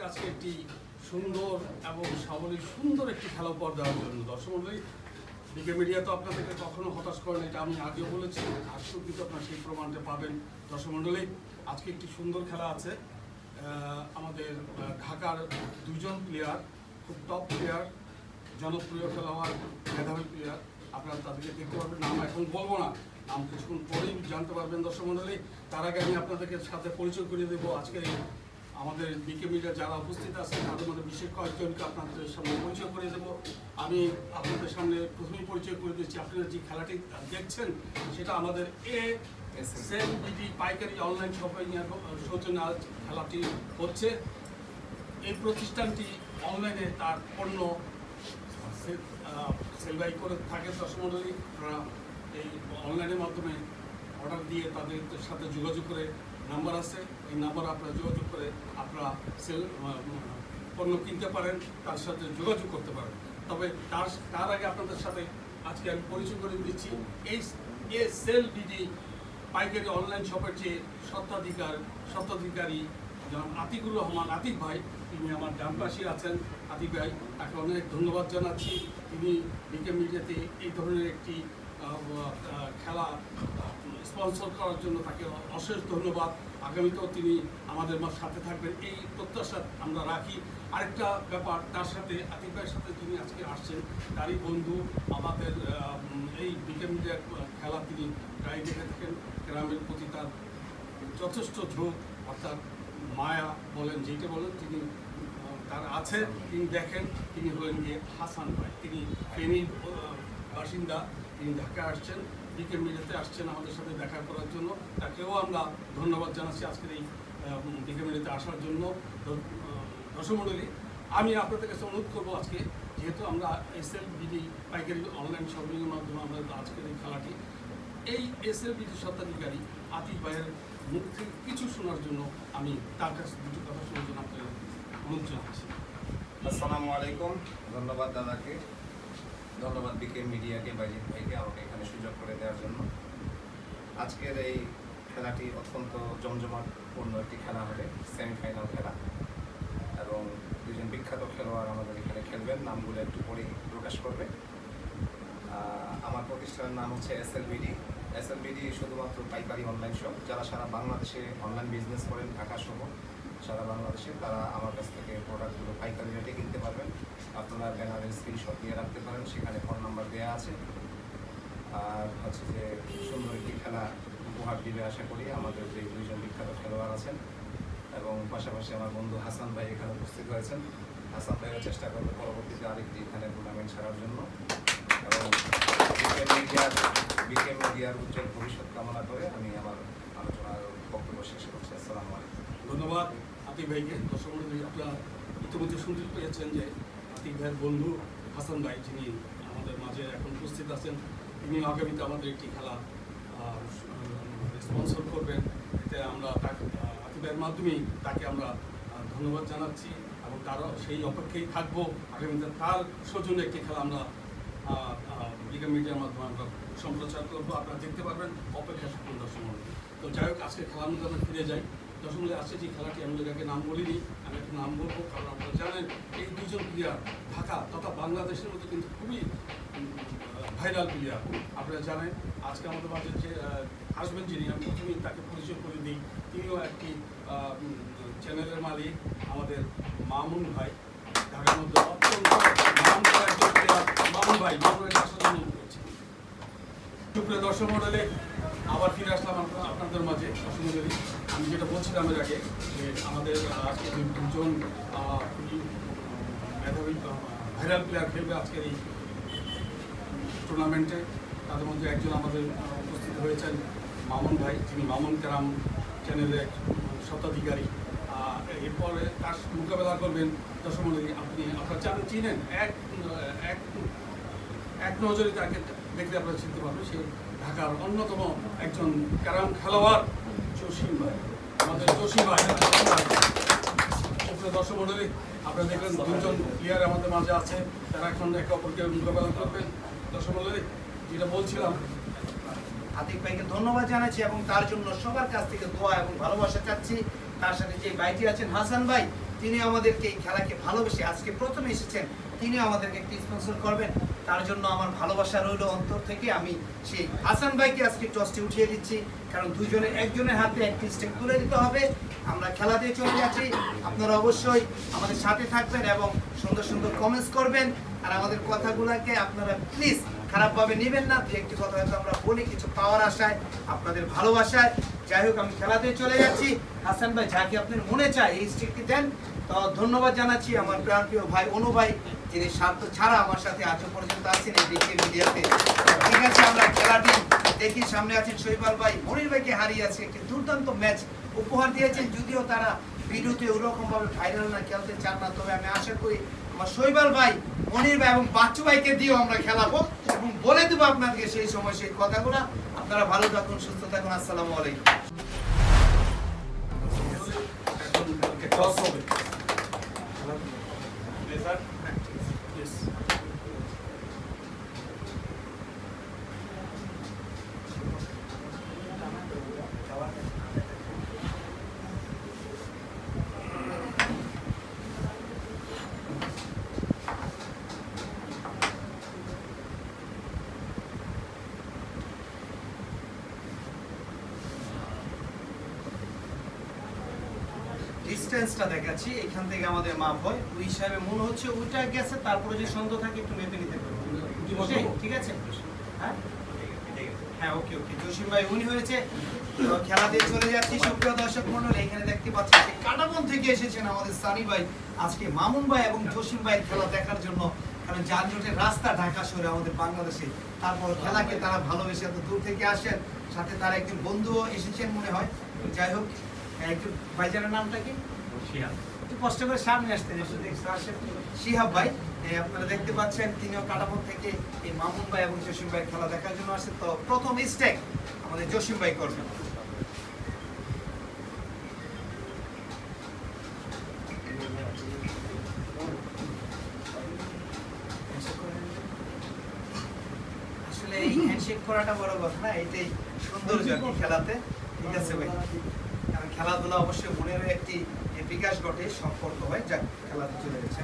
আপনাদেরকে আজকে একটি সুন্দর এবং সাবলীল সুন্দর একটি খেলা উপহার দেওয়ার জন্য। দর্শক মণ্ডলী, বিকে মিডিয়া তো আপনাদেরকে কখনো হতাশ করেন, এটা আমি আগেও বলেছি, আজকেও কিন্তু আপনারা সেই প্রমাণটা পাবেন। দর্শক মণ্ডলী, আজকে একটি সুন্দর খেলা আছে। আমাদের ঢাকার দুজন প্লেয়ার, খুব টপ প্লেয়ার, জনপ্রিয় খেলোয়াড়, মেধাবী প্লেয়ার। আপনারা তাদেরকে দেখতে পারবেন, নাম এখন বলবো না, নাম কিছুক্ষণ পরেই জানতে পারবেন। দর্শক মণ্ডলী, তার আগে আমি আপনাদেরকে সাথে পরিচয় করিয়ে দেবো। আজকে আমাদের বিকে মিডিয়া যারা উপস্থিত আছেন তাদের মধ্যে বিশেষ কয়েকজনকে আপনাদের সামনে পরিচয় করিয়ে দেবো। আমি আপনাদের সামনে প্রথমেই পরিচয় করে দিচ্ছি। আপনারা যে খেলাটি দেখছেন সেটা আমাদের এসএলবিডি পাইকারি অনলাইন শপিং সৌজন্যে আজ খেলাটি হচ্ছে। এই প্রতিষ্ঠানটি অনলাইনে তার পণ্য সেল করে থাকে। দর্শক মণ্ডলী, আপনারা এই অনলাইনের মাধ্যমে অর্ডার দিয়ে তাদের সাথে যোগাযোগ করে, নাম্বার আছে, এই নাম্বারে আপনারা যোগাযোগ করে আপনারা পণ্য কিনতে পারেন, তার সাথে যোগাযোগ করতে পারেন। তবে তার আগে আপনাদের সাথে আজকে আমি পরিচয় করে দিচ্ছি এই এসএলবিডি পাইকারি অনলাইন শপের যে স্বত্বাধিকারী আতিকুর রহমান, আতিক ভাই, তিনি আমার ডান পাশে আছেন। আতিক ভাই, তাকে অনেক ধন্যবাদ জানাচ্ছি। তিনি বিকে মিডিয়াতে এই ধরনের একটি খেলা স্পন্সর করার জন্য তাকে অশেষ ধন্যবাদ। আগামীতেও তিনি আমাদের সাথে থাকবেন এই প্রত্যাশা আমরা রাখি। আরেকটা ব্যাপার, তার সাথে আতিক ভাইয়ের সাথে যিনি আজকে আসছেন তারই বন্ধু, আমাদের এই বিকে মিডিয়ার খেলা তিনি প্রায় দেখে থাকেন। গ্রামের প্রতি তার যথেষ্ট ঝোঁক, অর্থাৎ মায়া বলেন, যেটা বলেন, তিনি তার আছে, তিনি দেখেন। তিনি হলেন গিয়ে হাসান ভাই, তিনি ফেনীর বাসিন্দা, তিনি ঢাকা আসছেন, বিকে মিডিয়াতে আসছেন আমাদের সাথে দেখা করার জন্য। তাকেও আমরা ধন্যবাদ জানাচ্ছি আজকের এই বিকে মিডিয়াতে আসার জন্য। দর্শক মণ্ডলী, আমি আপনাদের কাছে অনুরোধ করবো, আজকে যেহেতু আমরা এসএলবিডি পাইকারি অনলাইন শপিংয়ের মাধ্যমে আমরা আজকের এই খেলাটি, এই এসএলবিডি স্বত্বাধিকারী আতিক ভাইয়ের মুখ থেকে কিছু শোনার জন্য আমি তার কাছে দুটো কথা শোনার জন্য আপনাদের অনুরোধ জানাচ্ছি। আসসালামু আলাইকুম। ধন্যবাদ দাদাকে, ধন্যবাদ বিকে মিডিয়াকে, বাইজিৎ ভাইকে আমাকে এখানে সুযোগ করে দেওয়ার জন্য। আজকের এই খেলাটি অত্যন্ত জমজমাটপূর্ণ একটি খেলা হবে, সেমিফাইনাল খেলা, এবং দুজন বিখ্যাত খেলোয়াড় আমাদের এখানে খেলবেন। নামগুলো একটু পরেই প্রকাশ করবে। আমার প্রতিষ্ঠানের নাম হচ্ছে এসএলবিডি। এসএলবিডি শুধুমাত্র পাইকারি অনলাইন শপ। যারা সারা বাংলাদেশে অনলাইন বিজনেস করেন, ঢাকা সহ সারা বাংলাদেশে, তারা আমার কাছ থেকে প্রোডাক্টগুলো পাইকারি রেটে কিনতে পারবেন। আপনারা ব্যানারের স্ক্রিনশট দিয়ে রাখতে পারেন, সেখানে ফোন নাম্বার দেওয়া আছে। আর হচ্ছে যে সুন্দর একটি খেলা উপহার দিবে আশা করি আমাদের যে দুইজন বিখ্যাত খেলোয়াড় আছেন, এবং পাশাপাশি আমার বন্ধু হাসান ভাই এখানে উপস্থিত হয়েছেন। হাসান ভাইও চেষ্টা করবে পরবর্তীতে আরেকটি এখানে টুর্নামেন্ট ছাড়ার জন্য, এবং বিকে মিডিয়ার উজ্জ্বল ভবিষ্যৎ কামনা করে আমি আমার আলোচনার বক্তব্য শেষ করছি। আসসালামু আলাইকুম। ধন্যবাদ আতিক ভাইকে। দর্শক মণ্ডলী, আপনারা ইতিমধ্যে শুনতে পেরেছেন যে আতিক ভাইয়ের বন্ধু হাসান ভাই, যিনি আমাদের মাঝে এখন উপস্থিত আছেন, তিনি আগামীতে আমাদের একটি খেলা স্পন্সর করবেন। এতে আমরা আতিক ভাইয়ের মাধ্যমেই তাকে আমরা ধন্যবাদ জানাচ্ছি, এবং তারও সেই অপেক্ষায় থাকবো। আগামীতে তার সৌজন্যে একটি খেলা আমরা বিকে মিডিয়ার মাধ্যমে আমরা সম্প্রচার করবো, আপনারা দেখতে পারবেন। অপেক্ষা থাকুন দর্শক মণ্ডলী। তো যাই হোক, আজকে খেলার মধ্যে আমরা ফিরে যাই। দর্শক মণ্ডলী, আজকে যে খেলাটি আমি আগে নাম বলিনি, আমি একটা নাম বলবো, কারণ আপনারা জানেন এই দুজন প্লেয়ার ঢাকা তথা বাংলাদেশের মধ্যে কিন্তু খুবই ভাইরাল প্লেয়ার। আপনারা জানেন আজকে আমাদের মাঝে যে আসবেন, যিনি আমি প্রথমেই তাকে পরিচয় করে দিই। তিনিও একটি চ্যানেলের মালিক, আমাদের মামুন ভাই, ঢাকার মধ্যে অত্যন্ত নাম করা একজন প্লেয়ার মামুন ভাই। মামুনের আসার জন্য করছি। সুপ্রিয় দর্শক মণ্ডলী, আবার ফিরে আসলাম আপনাদের মাঝে। দর্শক মণ্ডলী, আমি যেটা বলছিলাম এর আগে, যে আমাদের আজকে দুজন মেধাবী ভাইরাল প্লেয়ার খেলবে আজকের এই টুর্নামেন্টে। তাদের মধ্যে একজন আমাদের উপস্থিত হয়েছেন মামুন ভাই, যিনি মামুন কেরাম চ্যানেলের স্বত্বাধিকারী। এরপরে তার মোকাবেলা করবেন দর্শক মণ্ডলী, আপনারা চিনেন, এক নজরে তাকে দেখলে আপনারা চিনতে পারবেন। সে ঢাকার অন্যতম একজন ক্যারাম খেলোয়াড় জসিম ভাই, আমাদের জসিম ভাই। দর্শক মণ্ডলী, আপনারা দেখলেন দুজন প্লেয়ার আমাদের মাঝে আছে, তারা এখন একে অপরকে মোকাবেলা করবেন। দর্শক মণ্ডলী, যেটা বলছিলাম, আতিক ভাইকে ধন্যবাদ জানাচ্ছি এবং তার জন্য সবার কাছ থেকে দোয়া এবং ভালোবাসা চাচ্ছি। তার সাথে যে ভাইটি আছেন হাসান ভাই, তিনি আমাদেরকে এই খেলাকে ভালোবেসে আজকে প্রথমে এসেছেন, তিনি আমাদেরকে একটি স্পন্সর করবেন। তার জন্য আমার ভালোবাসা রইল অন্তর থেকে। আমি সেই হাসান ভাইকে আজকে টসটি উঠিয়ে দিচ্ছি, কারণ একজনের হাতে একটি স্টেক তুলে দিতে হবে। আমরা খেলা দিয়ে চলে যাচ্ছি। আপনারা অবশ্যই আমাদের সাথে থাকবেন এবং সুন্দর সুন্দর কমেন্টস করবেন। আর আমাদের কথাগুলোকে আপনারা প্লিজ খারাপভাবে নেবেন না। দু একটি কথা হয়তো আমরা বলি কিছু পাওয়ার আশায়, আপনাদের ভালোবাসায়। যাই হোক, আমি খেলা দিয়ে চলে যাচ্ছি। হাসান ভাই, যাকে আপনার মনে চায় এই স্টিকটি দেন। তো ধন্যবাদ জানাচ্ছি আমার প্রাণপ্রিয় ভাই অনু ভাই, যিনি স্বার্থ ছাড়া আমার সাথে আজও পর্যন্ত আছেন এই বিকে মিডিয়াতে। ঠিক আছে, আমরা খেলাটি দেখি। সামনে আছেন শৈবাল ভাই, মনির ভাইকে হারিয়ে আছে একটি দুর্দান্ত ম্যাচ উপহার দিয়েছেন। যদিও তারা ভিডিওতে ওরকম ভাবে ভাইরাল না খেলতে চান না, তবে আমি আশা করি আমার শৈবাল ভাই, মনির ভাই এবং বাচ্চু ভাইকে দিয়েও আমরা খেলাবো এবং বলে দেবো আপনাদেরকে সেই সময় সেই কথাগুলো। আপনারা ভালো থাকুন, সুস্থ থাকুন। আসসালামু আলাইকুম। টস হবে। Yes. ডিসটেন্সটা দেখাচ্ছি, এখান থেকে আমাদের মাপ হয়। ওই হিসাবে মনে হচ্ছে ওইটা গেছে, তারপরে যে সন্দেহ থাকে একটু মেপে নিতে পারবো। ঠিক আছে, হ্যাঁ হ্যাঁ, ওকে ওকে। জসিম ভাই উনি হয়েছে। তো খেলা দিয়ে চলে যাচ্ছি। সুপ্রিয় দর্শক মন্ডলী, এখানে দেখতে পাচ্ছি যে কাটাবন থেকে এসেছেন আমাদের সানি ভাই আজকে মামুন ভাই এবং জসিম ভাইয়ের খেলা দেখার জন্য। কারণ যানজটের রাস্তা ঢাকা শহরে আমাদের বাংলাদেশে, তারপর খেলাকে তারা ভালোবেসে এত দূর থেকে আসেন। সাথে তার একজন বন্ধুও এসেছেন মনে হয়। যাই হোক, একটু ভাইজানের নামটা কি? একটু কষ্ট করে সামনে আসতেন। শিহাব ভাই, আপনারা দেখতে পাচ্ছেন তিনিও কাটাপন থেকে এই মামুন ভাই এবং জসিম ভাই খেলা দেখার জন্য আসেন। তো প্রথম স্টেক আমাদের জসিম ভাই করবেন। আসলে এই হ্যান্ডশেক করাটা বড় কথা না, এটাই সৌন্দর্য খেলাতে। ঠিক আছে ভাই, কারণ খেলাধুলা অবশ্যই মনের একটি বিকাশ ঘটে, সম্পর্ক হয়। যাক, খেলাতে চলে গেছে।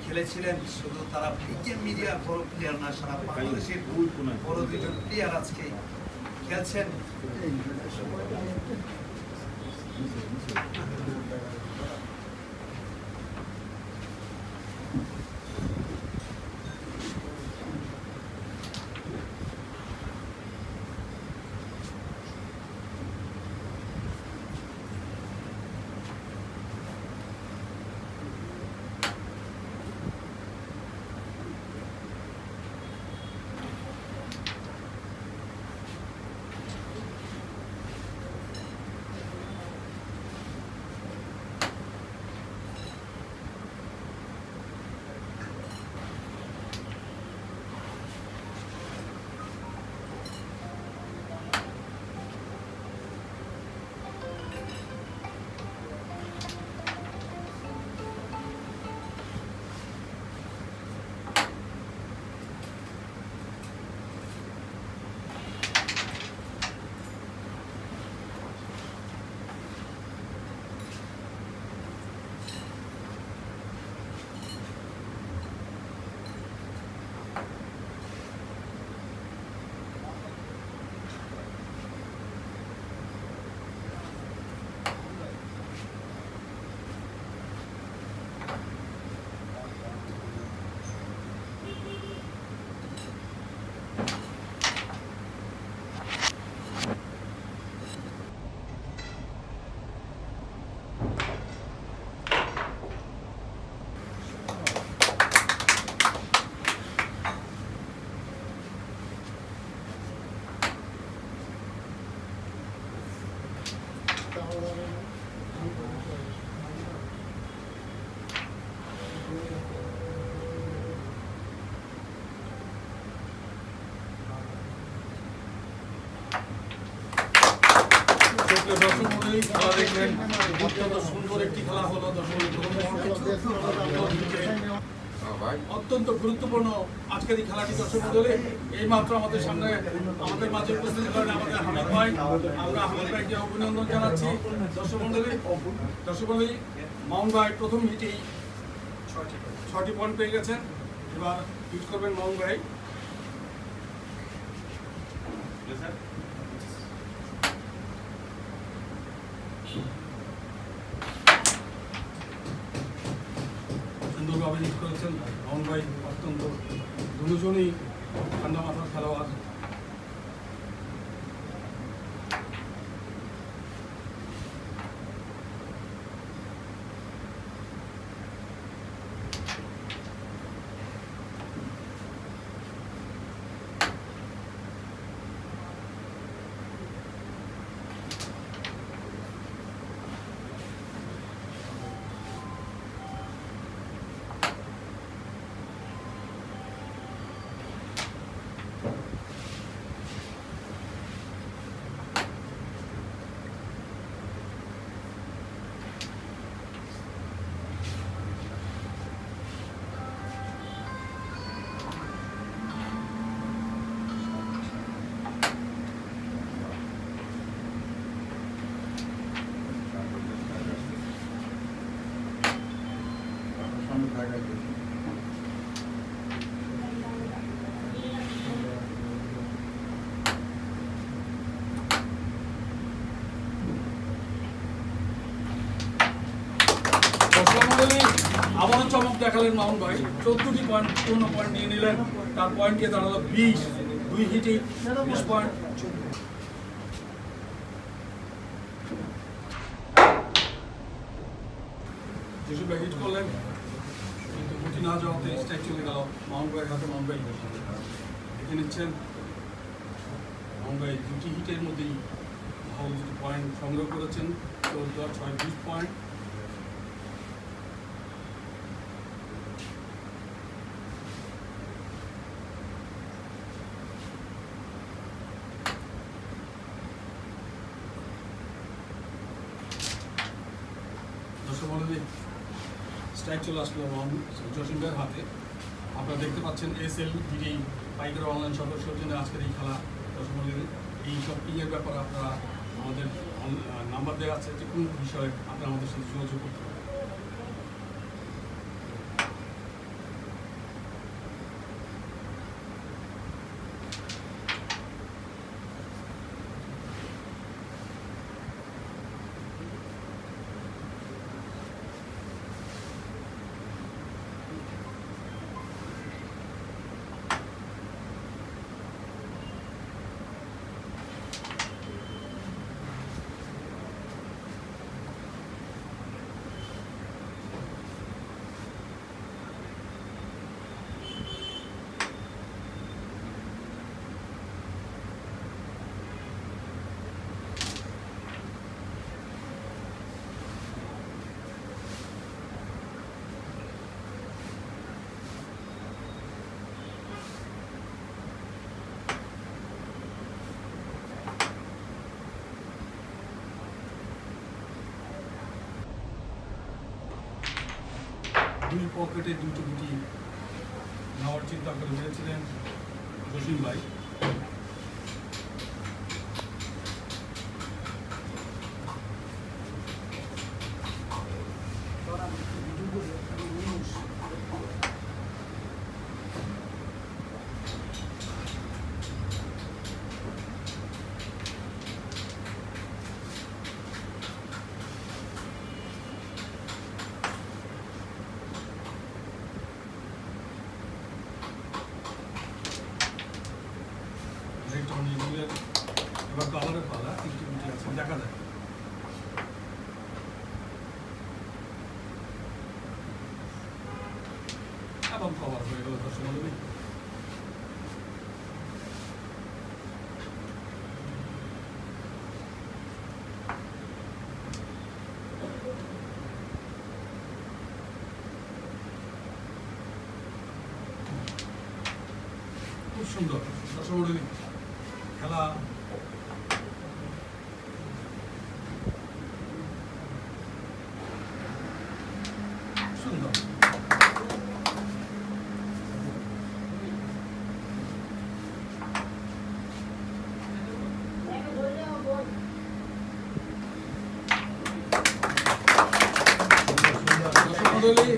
খেলেছিলেন শুধু তারা বিকেএম মিডিয়ার বড় প্লেয়ার না, সারা বাংলাদেশের বড় দুজন প্লেয়ার আজকে খেলছেন। সুপ্রিয় দর্শক মণ্ডলী, খেলা দেখলেন, অত্যন্ত সুন্দর একটি খেলা হলো। অত্যন্ত গুরুত্বপূর্ণ আজকের এই খেলাটি দর্শক মণ্ডলী। এই মাত্র আমাদের সামনে আমাদের মাঝে উপস্থিত করেন আমাদের হামিদ ভাই। আমরা হামিদ ভাইকে অভিনন্দন জানাচ্ছি। দর্শক মণ্ডলী, মাউন্ট ভাই প্রথম হিটেই 6টি পয়েন্ট পেয়ে গেছেন। এবার হিট করবেন মাউন্ট ভাই। সুন্দরভাবে হিট করেছেন মাউন্ট ভাই। অত্যন্ত দুজনই ঠান্ডা মাথার খেলোয়াড়। আবারও চমক দেখালেন মাউন্ট ভাই। 14টি পয়েন্ট, পূর্ণ পয়েন্ট নিয়ে নিলেন। তার পয়েন্টকে দাঁড়ালো 20। 2 হিটে 20 পয়েন্ট। যেসব হিট করলেন কিন্তু গুটি না যাওয়াতে স্ট্রাইক চলে গেল মাউন্ট ভাইয়ের হাতে। মাউন্ট ভাই দেখে নিচ্ছেন। মাউন্ট ভাই 2টি হিটের মধ্যেই ভালো 2টি পয়েন্ট সংগ্রহ করেছেন। 14 আর 6 20 পয়েন্ট। স্ট্রাইক চলে আসলো জসিম ভাইয়ের হাতে। আপনারা দেখতে পাচ্ছেন SLDD পাইকারি অনলাইন সদস্যের জন্য আজকের এই খেলা। দর্শক মণ্ডলী, এই শপিংয়ের ব্যাপারে আপনারা আমাদের নাম্বার দেওয়া আছে, যে কোনো বিষয়ে আপনারা আমাদের সাথে যোগাযোগ করতে পারেন। দুই পকেটে 2টি গুটি নেওয়ার চিন্তা করে মেরেছিলেন জসিম ভাই। এবার কালারের পালা, 3টি গুটি আছে, দেখা যায়। এবং কভার হয়ে গেল দর্শক মণ্ডলী। খুব সুন্দর দর্শক মণ্ডলী খেলা মন্ডলী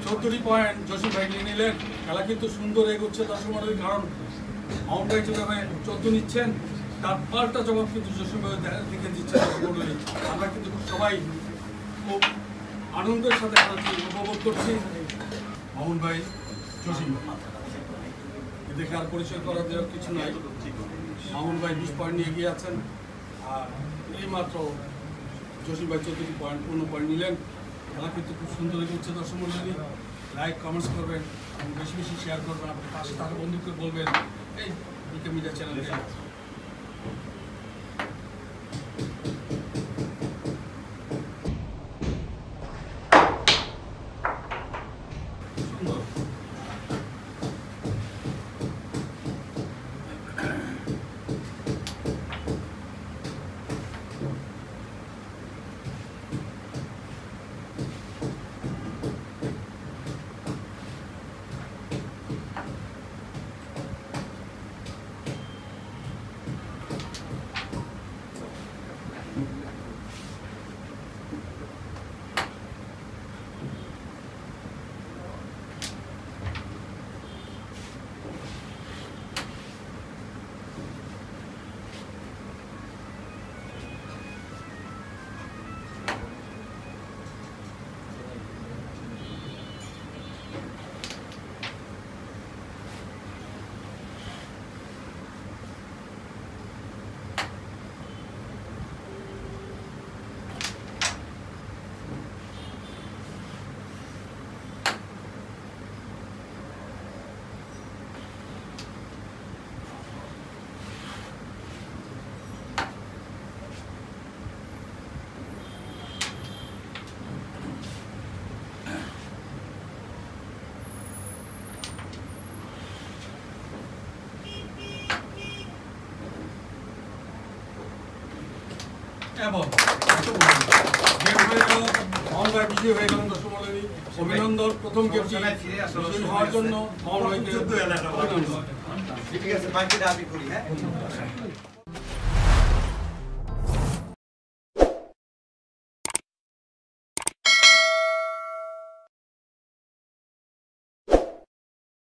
14টি পয়েন্ট জসিম ভাই নিয়ে নিলেন। খেলা কিন্তু সুন্দর এগোচ্ছে দর্শক মন্ডলী, কারণ মামুন ভাই যেভাবে 14 নিচ্ছেন তার পাল্টা জবাব কিন্তু জসিম ভাই দিকে দিচ্ছে দর্শক মন্ডলী। আমরা কিন্তু সবাই খুব আনন্দের সাথে খেলাটি উপভোগ করছি। মামুন ভাই, জসিম ভাই দেখে আর পরিচয় করা দেওয়ার কিছু নাই। মামুন ভাই 20 পয়েন্ট নিয়ে এগিয়ে আছেন, আর এইমাত্র জসিম ভাই 14টি পয়েন্ট 15 পয়েন্ট নিলেন। খেলা কিন্তু খুব সুন্দর হচ্ছে দর্শক মন্ডলী। লাইক কমেন্টস করবেন এবং বেশি বেশি শেয়ার করবেন, আপনার পাশে তার বন্ধুকে বলবেন এই বিকে মিডিয়া চ্যানেলে। সুন্দর এবং মামুন ভাই বিজয়ী হয়ে গেলেন দর্শক মন্ডলী। অভিনন্দন, প্রথম গেমটি বিজয়ী হওয়ার জন্য মামুন ভাইকে অভিনন্দন। ঠিক আছে, বাকিটা আমি করি। হ্যাঁ।